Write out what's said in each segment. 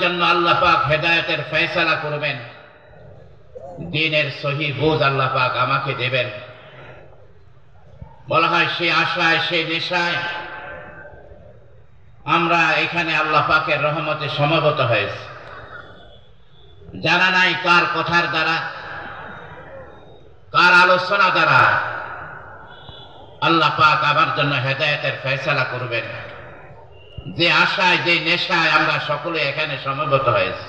জন্য আল্লাহ পাক হেদায়েতের ফয়সালা করবেন, দ্বীনের সহি বুঝ আল্লাহ পাক আমাকে দেবেন। বলা হয় সেই আশায় সেই নেশায় আমরা এখানে আল্লাহ পাকের রহমতে সমবেত হয়েছি। জানা নাই কার কথার দ্বারা, কার আলোচনা দ্বারা আল্লাহ পাক আমার জন্য হেদায়েতের ফয়সালা করবেন। যে আশায় যে নেশায় আমরা সকলে এখানে সমবেত হয়েছি,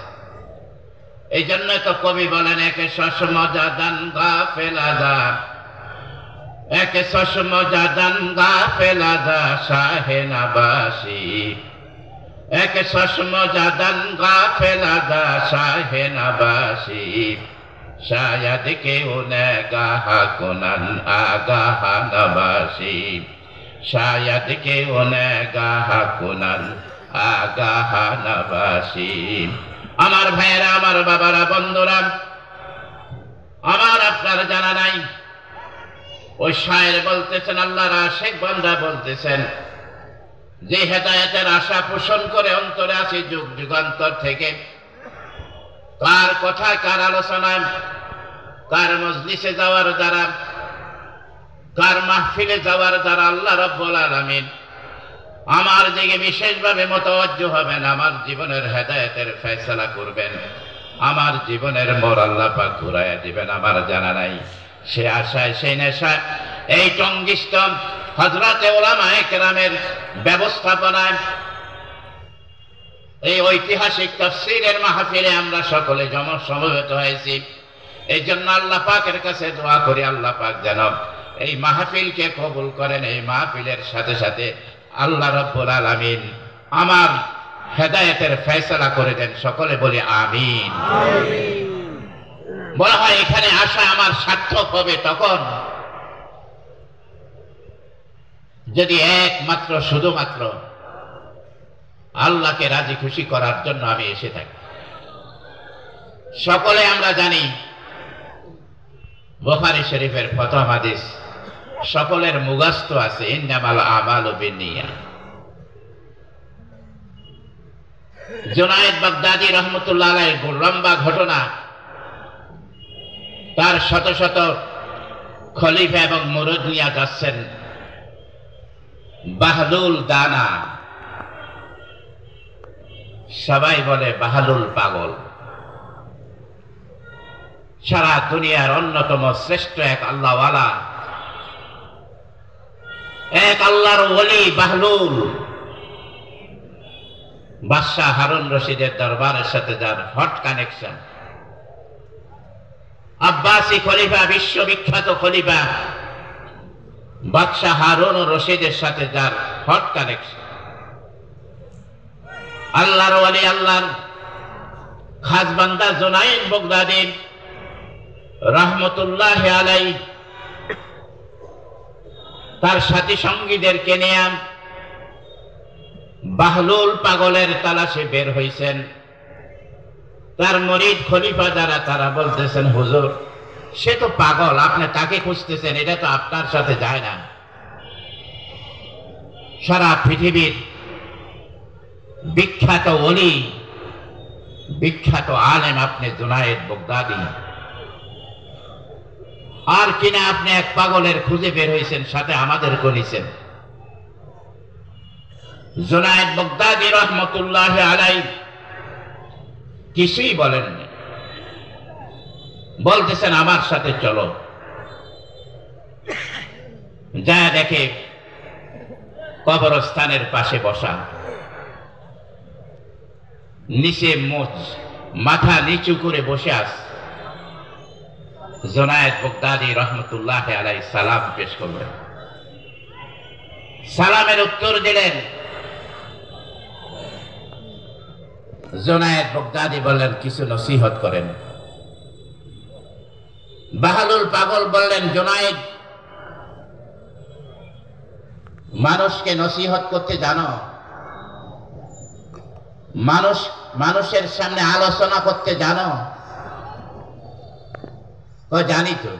এই জন্য তো কবি বলেন একে শসমজাদান গাফেলাদা, একে শসমজাদান গাফেলাদা শাহে নাবাসি, একে শসমজাদান গাফেলাদা শাহে নাবাসি, শায়দ কেউ নেগাহ কুনান আগাহ নবাসি, শায়দ কেউ নেগাহ কুনান আগাহ নবাসি। আমার ভাইয়েরা, আমার বাবারা, বন্ধুরা, আমার আপনার জানা নাই ওই শায়ের বলতেছেন, আল্লাহর আশিক বান্দা বলতেছেন, যে হেদায়েতের আশা পোষণ করে অন্তরে আছে যুগ যুগান্তর থেকে, কার কথায় কার আলোচনায় কার মজলিসে যাওয়ার দ্বারা কার মাহফিলে যাওয়ার দ্বারা আল্লাহ রাব্বুল আলামিন আমার দিকে বিশেষভাবে মুতাওয়াজ্জু হবেন, আমার জীবনের হেদায়েতের ফয়সালা করবেন, আমার জীবনের মোড় আল্লাহ পাক ঘুরাইয়া দিবেন। আমার জানা নাই সে আশায় সেই নেশায় এই টঙ্গিষ্ট হযরতে উলামায়ে কেরামের ব্যবস্থাপনায় এই ঐতিহাসিক তাফসীরের মাহফিলে আমরা সকলে সমবেত হয়েছি। এই জন্য আল্লাহ পাকের কাছে দোয়া করি, আল্লাহ পাক যেন এই মাহফিলকে কবুল করেন। এই মাহফিলের সাথে সাথে আল্লাহ রাব্বুল আলামিন আমার হেদায়েতের ফয়সালা করে দেন। সকলে বলি আমিন। বলা হয় এখানে আসা আমার সার্থক হবে তখন যদি একমাত্র শুধুমাত্র আল্লাহকে রাজি খুশি করার জন্য আমি এসে থাকি। সকলে আমরা জানি বুখারী শরীফের প্রথম হাদিস সকলের মুখস্থ আছে, ইন্নামাল আমালু বিন্নিয়াত। জুনায়েদ বাগদাদী রহমতুল্লাহ আলাইহির লম্বা ঘটনা, তার শত শত খলিফা এবং মুরিদ নিয়ে যাচ্ছেন বাহলুল দানা, সবাই বলে বাহলুল পাগল। সারা দুনিয়ার অন্যতম শ্রেষ্ঠ এক আল্লাহওয়ালা, এক আল্লাহর ওলি বাহলুল, বাদশাহ হারুন রশিদের দরবারের সাথে যার হট কানেকশন, আব্বাসী খলিফা, বিশ্ববিখ্যাত খলিফা বাদশাহ হারুন রশিদের সাথে যার হট কানেকশন, আল্লাহর ওলি, আল্লাহর খাস বান্দা জুনায়েদ বাগদাদী রহমতুল্লাহ আলাইহি তার সাথী সঙ্গীদেরকে নিয়ে বাহলুল পাগলের তালাশে বের হইছেন। তার মুরিদ খলিফা যারা তারা বলতেছেন, হুজুর সে তো পাগল, আপনি তাকে খুঁজতেছেন, এটা তো আপনার সাথে যায় না। সারা পৃথিবীর বিখ্যাত ওলি, বিখ্যাত আলেম আপনি জুনায়েদ বাগদাদী, আর কিনা আপনি এক পাগলের খুঁজে বের হয়েছেন, সাথে আমাদের করেছেন। জুনায়েদ বাগদাদী রহমতুল্লাহ আলাইহি কিছুই বলেননি, বলতেছেন আমার সাথে চলো। যা দেখে কবরস্থানের পাশে বসা, নিচে মাথা নিচু করে বসে আছে। জুনায়েদ বাগদাদী রহমতুল্লাহ আলাইহি সালাম পেশ করলেন, সালামের উত্তর দিলেন। জুনায়েদ বাগদাদী বললেন, কিছু নসিহত করেন। বাহলুল পাগল বললেন, জুনায়েদ, মানুষকে নসিহত করতে জানো? মানুষের সামনে আলোচনা করতে জানো? ও জানি তো।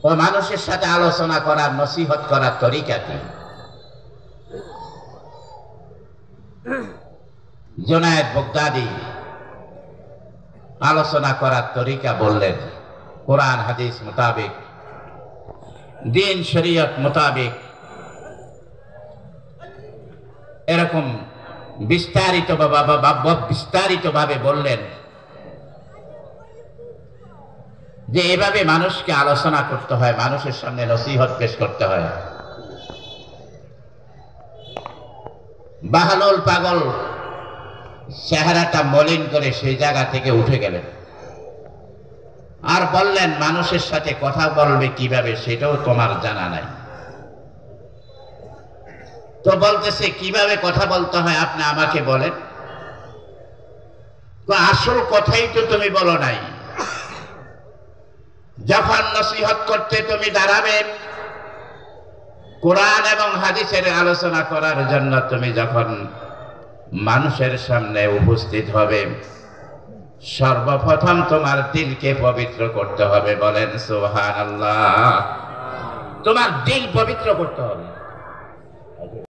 ও মানুষের সাথে আলোচনা করার, নসিহত করার তরিকা কি? জুনায়েদ বাগদাদি আলোচনা করার তরিকা বললেন কোরআন হাদিস মোতাবেক, দিন শরীয়ত মোতাবেক এরকম বিস্তারিতভাবে বললেন যে এভাবে মানুষকে আলোচনা করতে হয়, মানুষের সামনে নসিহত পেশ করতে হয়। বাহালুল পাগল চেহারাটা মলিন করে সেই জায়গা থেকে উঠে গেলেন আর বললেন, মানুষের সাথে কথা বলবে কিভাবে সেটাও তোমার জানা নাই। তো বলতেছে, কিভাবে কথা বলতে হয় আপনি আমাকে বলেন। তো আসল কথাই তো তুমি বলো নাই। যখন নসিহত করতে তুমি দাঁড়াবে, কোরআন এবং হাদিসের আলোচনা করার জন্য তুমি যখন মানুষের সামনে উপস্থিত হবে, সর্বপ্রথম তোমার দিলকে পবিত্র করতে হবে। বলেন সুবহানাল্লাহ। তোমার দিল পবিত্র করতে হবে।